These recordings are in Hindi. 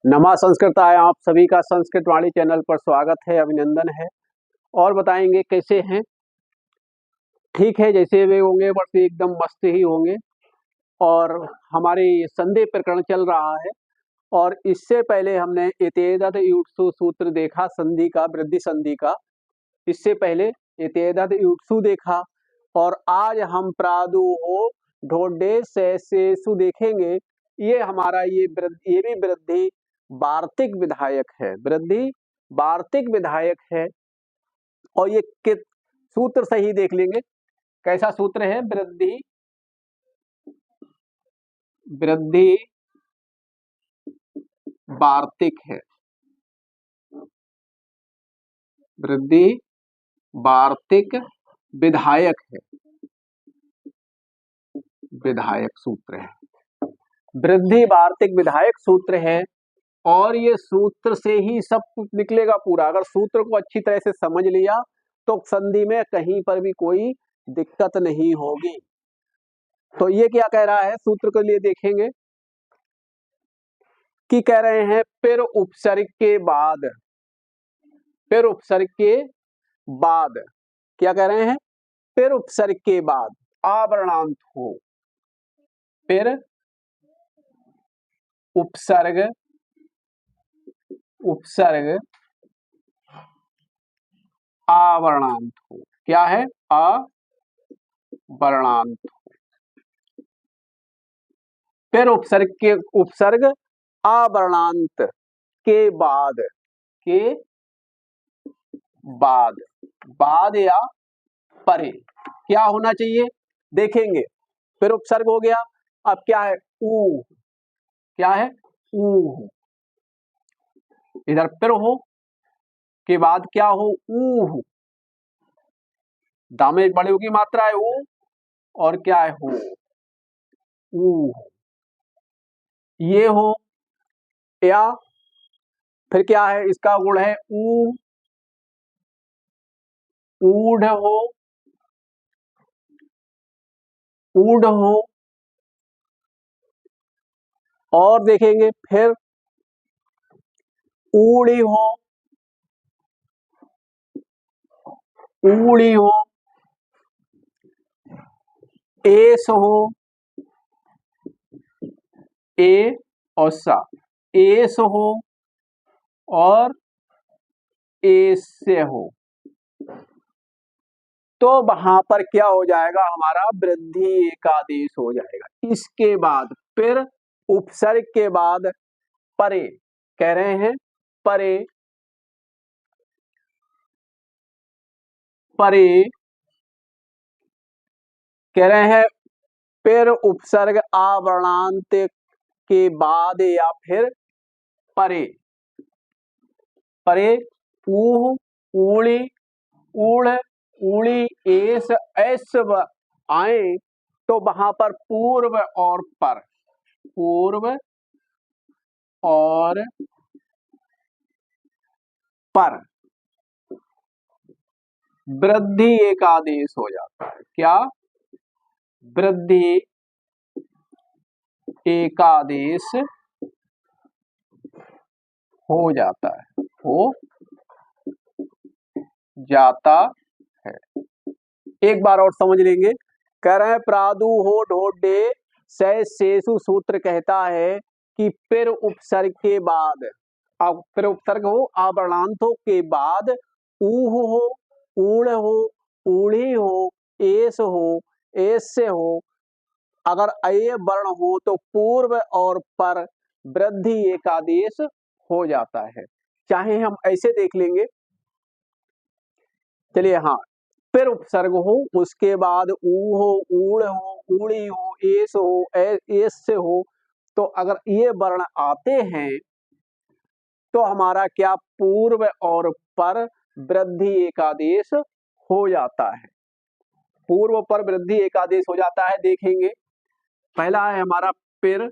नमा संस्कृताय आप सभी का संस्कृत वाणी चैनल पर स्वागत है, अभिनंदन है। और बताएंगे कैसे हैं। ठीक है, जैसे वे होंगे बस एकदम मस्त ही होंगे। और हमारे संधि प्रकरण चल रहा है और इससे पहले हमने इत्येतद् युत्सु सूत्र देखा, संधि का, वृद्धि संधि का। इससे पहले इत्येतद् युत्सु देखा और आज हम प्रादुः ढोढे शेषेषु देखेंगे। ये हमारा ये भी वृद्धि वार्तिक विधायक है, वृद्धि वार्तिक विधायक है। और ये किस सूत्र से ही देख लेंगे कैसा सूत्र है। वृद्धि वृद्धि वार्तिक है, वृद्धि वार्तिक विधायक है, विधायक सूत्र है, वृद्धि वार्तिक विधायक सूत्र है। और ये सूत्र से ही सब कुछ निकलेगा पूरा। अगर सूत्र को अच्छी तरह से समझ लिया तो संधि में कहीं पर भी कोई दिक्कत नहीं होगी। तो ये क्या कह रहा है, सूत्र के लिए देखेंगे कि कह रहे हैं फिर उपसर्ग के बाद, फिर उपसर्ग के बाद क्या कह रहे हैं, फिर उपसर्ग के बाद आवरणांत हो, फिर उपसर्ग उपसर्ग आवरणांत हो। क्या है, अवर्णांत हो। फिर उपसर्ग आवरणांत के बाद, के बाद, बाद या परे क्या होना चाहिए देखेंगे। फिर उपसर्ग हो गया, अब क्या है, ऊ, क्या है, ऊ। इधर फिर हो के बाद क्या हो, ऊ। दामे बड़े की मात्रा है ऊ और क्या है, हो, ऊ। ये हो या फिर क्या है, इसका गुण है ऊ, ऊढ़ हो, ऊढ़ हो। और देखेंगे फिर ऊड़ी हो, ऊड़ी हो, एस हो, ए और सा, एस हो और एस से हो। तो वहां पर क्या हो जाएगा, हमारा वृद्धि एकादेश हो जाएगा। इसके बाद फिर उपसर्ग के बाद परे कह रहे हैं, परे, परे कह रहे हैं फिर उपसर्ग आवरणांत के बाद या फिर परे, परे ऊह, ऊड़ी, ऊढ़, ऊड़ी, एस, ऐस आए तो वहां पर पूर्व और पर, पूर्व और पर वृद्धि एकादेश हो जाता है। क्या, वृद्धि एकादेश हो जाता है, हो जाता है। एक बार और समझ लेंगे। कह रहे हैं प्रादु हो ढोढे शेषु सूत्र कहता है कि फिर उपसर्ग के बाद, अब फिर उपसर्ग हो आवरणांतों के बाद ऊह हो, ऊढ़ हो, ऊढ़ी हो, एस हो, एस से हो। अगर अय वर्ण हो तो पूर्व और पर वृद्धि एकादेश हो जाता है। चाहे हम ऐसे देख लेंगे, चलिए, हाँ, फिर उपसर्ग हो उसके बाद ऊ हो, ऊढ़ हो, ऊड़ी हो, एस हो, एस से हो। तो अगर ये वर्ण आते हैं तो हमारा क्या, पूर्व और पर वृद्धि एकादेश हो जाता है, पूर्व पर वृद्धि एकादेश हो जाता है। देखेंगे पहला है हमारा फिर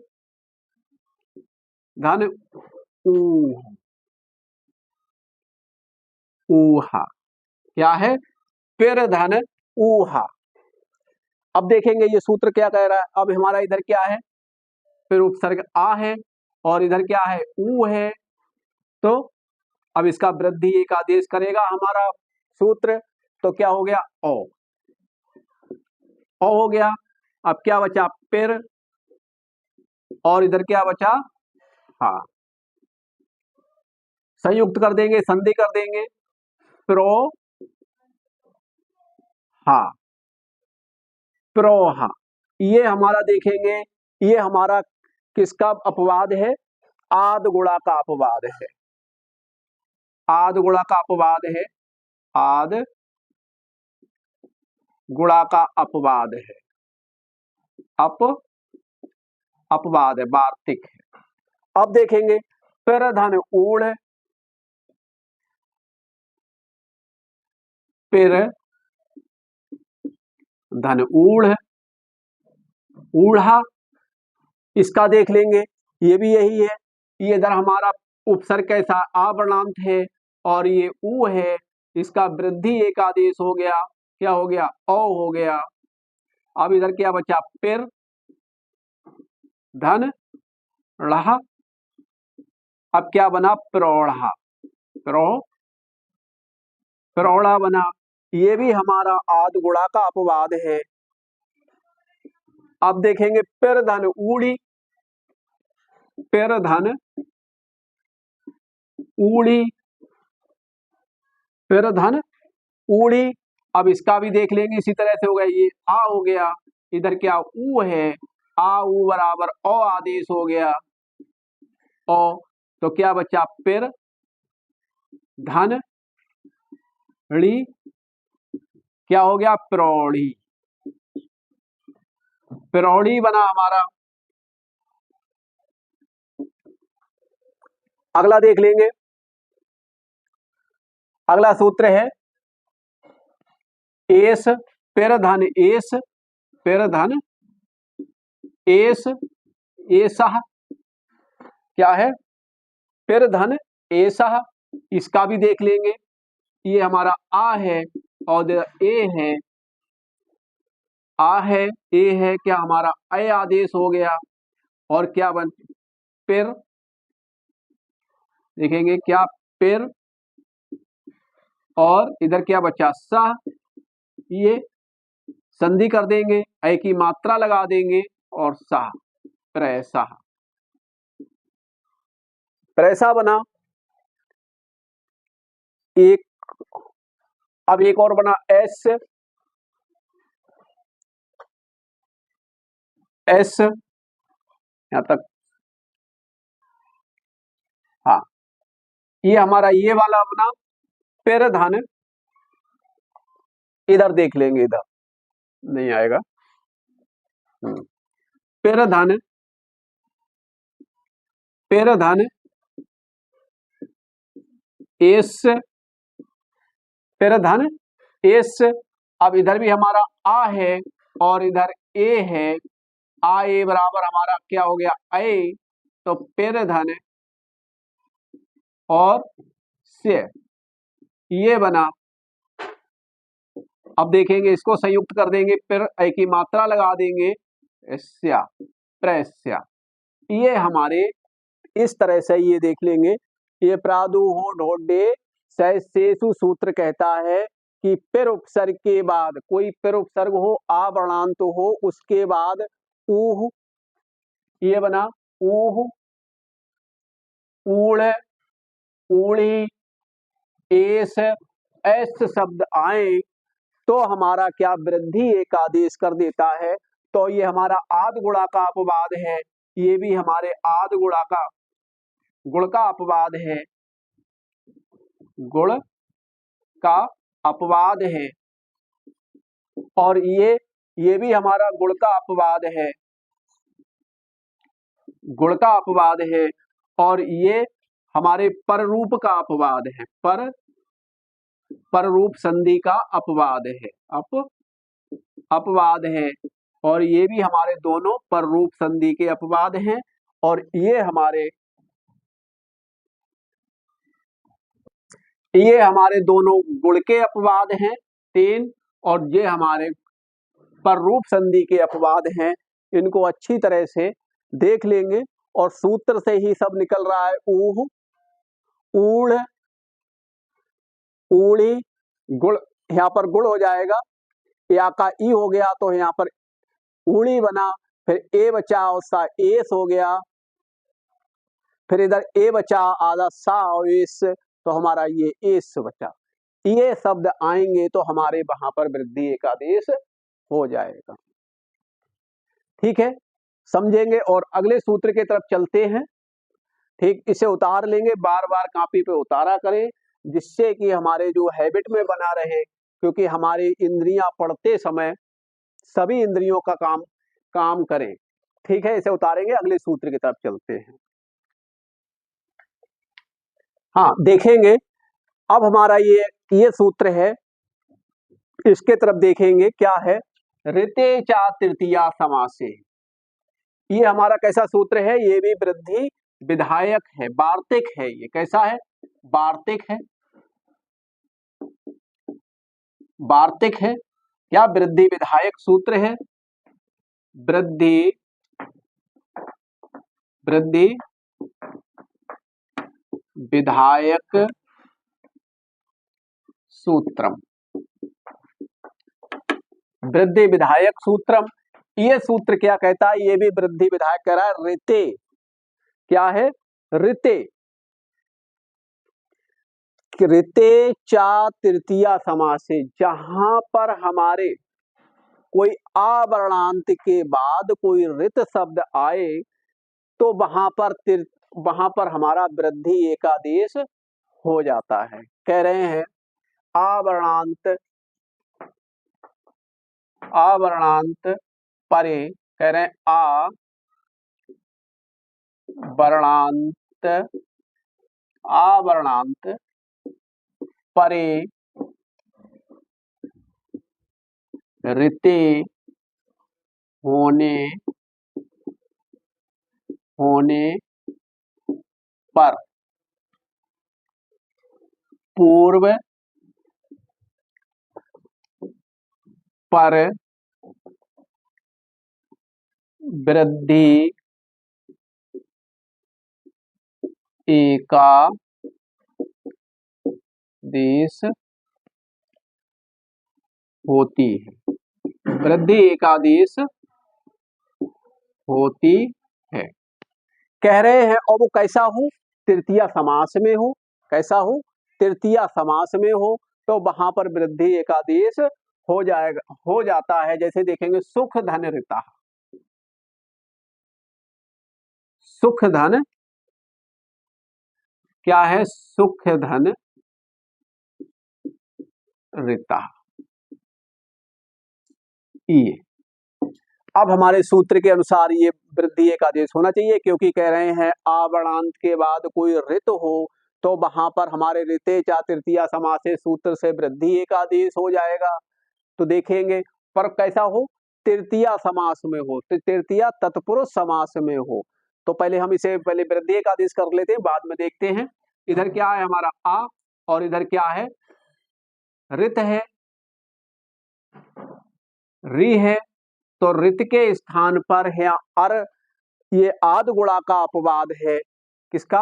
धन ऊ, ऊहा, क्या है, फिर धन ऊहा। अब देखेंगे ये सूत्र क्या कह रहा है। अब हमारा इधर क्या है, फिर उपसर्ग आ है और इधर क्या है, ऊ है, तो अब इसका वृद्धि एक आदेश करेगा हमारा सूत्र, तो क्या हो गया, ओ हो गया। अब क्या बचा, पिर, और इधर क्या बचा, हाँ, संयुक्त कर देंगे, संधि कर देंगे, प्रो हा, प्रोहा। ये हमारा देखेंगे, ये हमारा किसका अपवाद है, आद गुणा का अपवाद है, आद गुणा का अपवाद है, आद गुणा का अपवाद है, अपवाद है, वार्तिक है। अब देखेंगे पर धन ऊढ़, पिर धन ऊढ़, ऊढ़ा, इसका देख लेंगे, ये भी यही है, ये इधर हमारा उपसर्ग कैसा, आवरणांत है, और ये ऊ है, इसका वृद्धि एक आदेश हो गया, क्या हो गया, औ हो गया। अब इधर क्या बचा, पिर धन ढ़, अब क्या बना, प्रौढ़ा, प्रौढ़ा बना, ये भी हमारा आद गुणा का अपवाद है। अब देखेंगे पिर धन ऊढ़ी, पिर धन ऊढ़ी, पिर धन ऊढ़ी, अब इसका भी देख लेंगे, इसी तरह से हो गया, ये आ हो गया, इधर क्या ऊ है, आ ऊ बराबर ओ आदेश हो गया, ओ, तो क्या बचा, पिर धन ड़ी, क्या हो गया, प्रौढ़ी, प्रौढ़ी बना हमारा। अगला देख लेंगे, अगला सूत्र है एस, पिर धन एस, पिर धन एस, एसह, क्या है, पिर धन एसह, इसका भी देख लेंगे, ये हमारा आ है और ए है, आ है, ए है, क्या हमारा ए आदेश हो गया, और क्या बन, पिर, देखेंगे क्या, पिर, और इधर क्या बचा, सह, ये संधि कर देंगे, ए की मात्रा लगा देंगे, और सह, प्रैसा, प्रैसा बना एक। अब एक और बना एस, एस यहां तक, हाँ, ये हमारा ये वाला बना, पिर धन, इधर देख लेंगे, इधर नहीं आएगा, पिर धन, पिर धन एस, पिर धन एस, अब इधर भी हमारा आ है और इधर ए है, आ ए बराबर हमारा क्या हो गया, ए, तो पिर धन और से, ये बना। अब देखेंगे, इसको संयुक्त कर देंगे, फिर ए की मात्रा लगा देंगे, स्या, प्रस्या, ये हमारे इस तरह से ये देख लेंगे। ये प्रादुहो ढोडे शेषु सूत्र कहता है कि पिर उपसर्ग के बाद, कोई पिर उपसर्ग हो, आवरणांत हो, उसके बाद ऊह, ये बना ऊह, ऊड़, ऊड़ी, एस, एस शब्द आए तो हमारा क्या, वृद्धि एक आदेश कर देता है, तो ये हमारा आद गुणा का अपवाद है, ये भी हमारे आद गुणा का, गुण का अपवाद है, गुण का अपवाद है, और ये भी हमारा गुण का अपवाद है, गुण का अपवाद है, और ये हमारे पर रूप का अपवाद है, पर रूप संधि का अपवाद है, अपवाद है, और ये भी हमारे दोनों पर रूप संधि के अपवाद हैं, और ये हमारे दोनों गुण के अपवाद हैं 3, और ये हमारे पर रूप संधि के अपवाद हैं। इनको अच्छी तरह से देख लेंगे और सूत्र से ही सब निकल रहा है। ऊह, ऊढ़, ऊढ़ी, गुड़, यहाँ पर गुड़ हो जाएगा। या का ई हो गया तो यहाँ पर ऊड़ी बना, फिर ए बचा और सा एस हो गया, फिर इधर ए बचा आधा सा और एस, तो हमारा ये एस बचा। ये शब्द आएंगे तो हमारे वहां पर वृद्धि एकादेश हो जाएगा। ठीक है, समझेंगे और अगले सूत्र की तरफ चलते हैं। ठीक, इसे उतार लेंगे, बार बार कॉपी पे उतारा करें, जिससे कि हमारे जो हैबिट में बना रहे, क्योंकि हमारी इंद्रियां पढ़ते समय सभी इंद्रियों का काम करें। ठीक है, इसे उतारेंगे, अगले सूत्र की तरफ चलते हैं। हाँ, देखेंगे अब हमारा ये सूत्र है, इसके तरफ देखेंगे क्या है। ऋते चा तृतीया समासे, ये हमारा कैसा सूत्र है, ये भी वृद्धि विधायक है, वार्तिक है। ये कैसा है, वार्तिक है, वार्तिक है। क्या वृद्धि विधायक सूत्र है, वृद्धि विधायक सूत्रम, वृद्धि विधायक सूत्रम। ये सूत्र क्या कहता है, ये भी वृद्धि विधायक कह रहा है। ऋते क्या है, ऋते, ऋते चा तृतीया समास से, जहां पर हमारे कोई आवरणांत के बाद कोई ऋत शब्द आए तो वहां पर हमारा वृद्धि एकादेश हो जाता है। कह रहे हैं आवरणांत परे, कह रहे हैं आवरणांत परे ऋते होने पर पूर्व पर वृद्धि एकादेश होती है, वृद्धि एकादेश होती है। कह रहे हैं, और वो कैसा हो, तृतीया समास में हो। कैसा हो, तृतीया समास में हो तो वहां पर वृद्धि एकादेश हो जाएगा, हो जाता है। जैसे देखेंगे सुख धन ऋता, सुख धन क्या है, सुख धन ऋता। ये अब हमारे सूत्र के अनुसार ये वृद्धि एकादेश होना चाहिए, क्योंकि कह रहे हैं आवरणांत के बाद कोई ऋत हो तो वहां पर हमारे ऋते चा तृतीया समास से सूत्र से वृद्धि एकादेश हो जाएगा। तो देखेंगे पर कैसा हो, तृतीया समास में हो, तृतीया तत्पुरुष समास में हो। तो पहले हम इसे पहले वृद्धि एकादेश कर लेते हैं, बाद में देखते हैं। इधर क्या है हमारा आ, और इधर क्या है, ऋत है, री है। तो ऋत के स्थान पर है अर, ये आद गुणा का अपवाद है। किसका,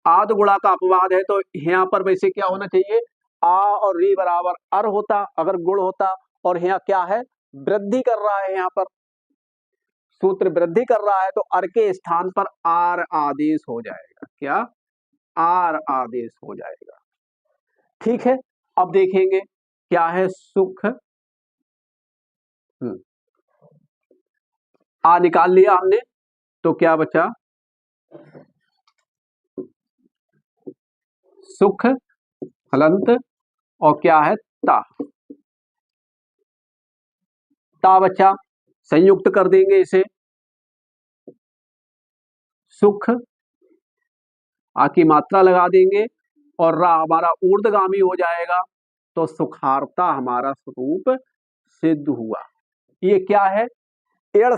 आद गुणा का अपवाद है। तो यहाँ पर वैसे क्या होना चाहिए, आ और री बराबर अर होता अगर गुण होता, और यहाँ क्या है, वृद्धि कर रहा है, यहाँ पर सूत्र वृद्धि कर रहा है, तो अर के स्थान पर आर आदेश हो जाएगा। क्या, आर आदेश हो जाएगा। ठीक है, अब देखेंगे क्या है, सुख, आ निकाल लिया हमने, तो क्या बचा, सुख हलंत, और क्या है, ता, ता बचा। संयुक्त कर देंगे इसे, सुख, आ की मात्रा लगा देंगे और रा हमारा ऊर्ध्वगामी हो जाएगा, तो सुखार्ता हमारा स्वरूप सिद्ध हुआ। ये क्या है, एड़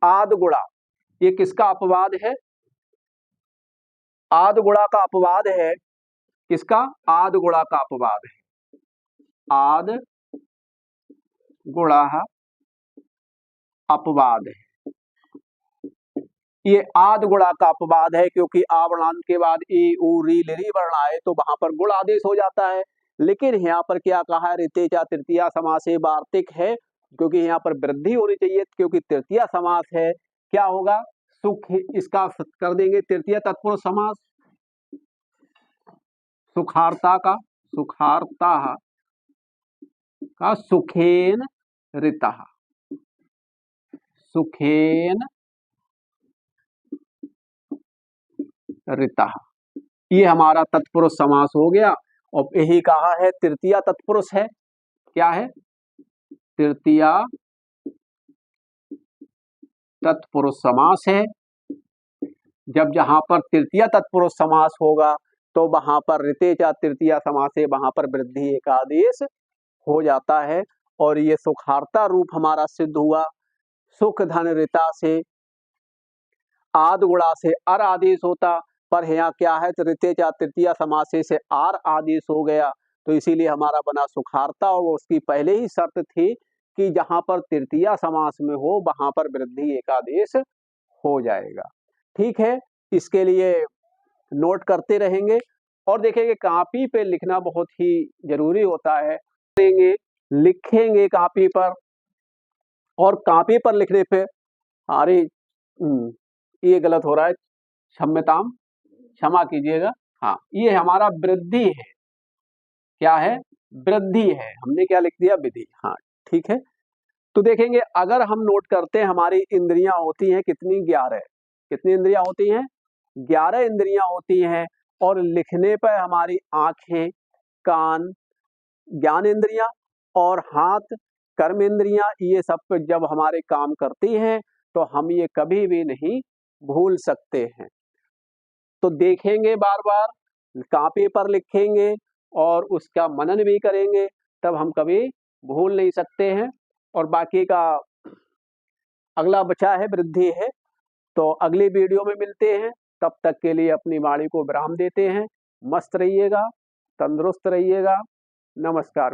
आद गुणा, ये किसका अपवाद है, आद गुणा का अपवाद है। किसका, आद गुणा का अपवाद है, आद गुणा अपवाद है। ये आद गुणा का अपवाद है, क्योंकि आ वर्णांत के बाद ई उ री लिरी वर्ण आए तो वहां पर गुण आदेश हो जाता है। लेकिन यहाँ पर क्या कहा है, ऋतेचा तृतीया समास से वार्तिक है, क्योंकि यहाँ पर वृद्धि होनी चाहिए, क्योंकि तृतीया समास है। क्या होगा, सुख, इसका कर देंगे तृतीय तत्पुरुष समास, सुखार्ता का, सुखार्ता का सुखेन ऋतः, सुखेन ऋतः, ये हमारा तत्पुरुष समास हो गया। और यही कहा है तृतीया तत्पुरुष है, क्या है, तृतीया तत्पुरुष समास है। जब जहां पर तृतीया तत्पुरुष समास होगा तो वहां पर ऋतेचा तृतीया समास है, वहां पर वृद्धि एकादेश हो जाता है। और ये सुखार्ता रूप हमारा सिद्ध हुआ। सुख धन ऋता से आद गुणा से अर आदेश होता, पर यहाँ क्या है, तो ऋतेचा तृतीया समास से आर आदेश हो गया, तो इसीलिए हमारा बना सुखार्ता। और उसकी पहले ही शर्त थी कि जहां पर तृतीया समास में हो वहां पर वृद्धि एकादेश हो जाएगा। ठीक है, इसके लिए नोट करते रहेंगे और देखेंगे कॉपी पे लिखना बहुत ही जरूरी होता है। लिखेंगे कॉपी पर, और कॉपी पर लिखने पे, अरे ये गलत हो रहा है, क्षम्यताम, क्षमा कीजिएगा। हाँ, ये हमारा वृद्धि है, क्या है, वृद्धि है, हमने क्या लिख दिया, विधि। हाँ ठीक है, तो देखेंगे अगर हम नोट करते हैं, हमारी इंद्रियां होती हैं कितनी, 11। कितनी इंद्रियां होती हैं, 11 इंद्रियां होती हैं। और लिखने पर हमारी आंखें, कान, ज्ञान इंद्रियां, और हाथ, कर्म इंद्रियां, ये सब जब हमारे काम करती हैं तो हम ये कभी भी नहीं भूल सकते हैं। तो देखेंगे बार बार, कॉपी पर लिखेंगे और उसका मनन भी करेंगे, तब हम कभी भूल नहीं सकते हैं। और बाकी का अगला बचा है, वृद्धि है। तो अगली वीडियो में मिलते हैं, तब तक के लिए अपनी वाणी को विराम देते हैं। मस्त रहिएगा, तंदुरुस्त रहिएगा, नमस्कार।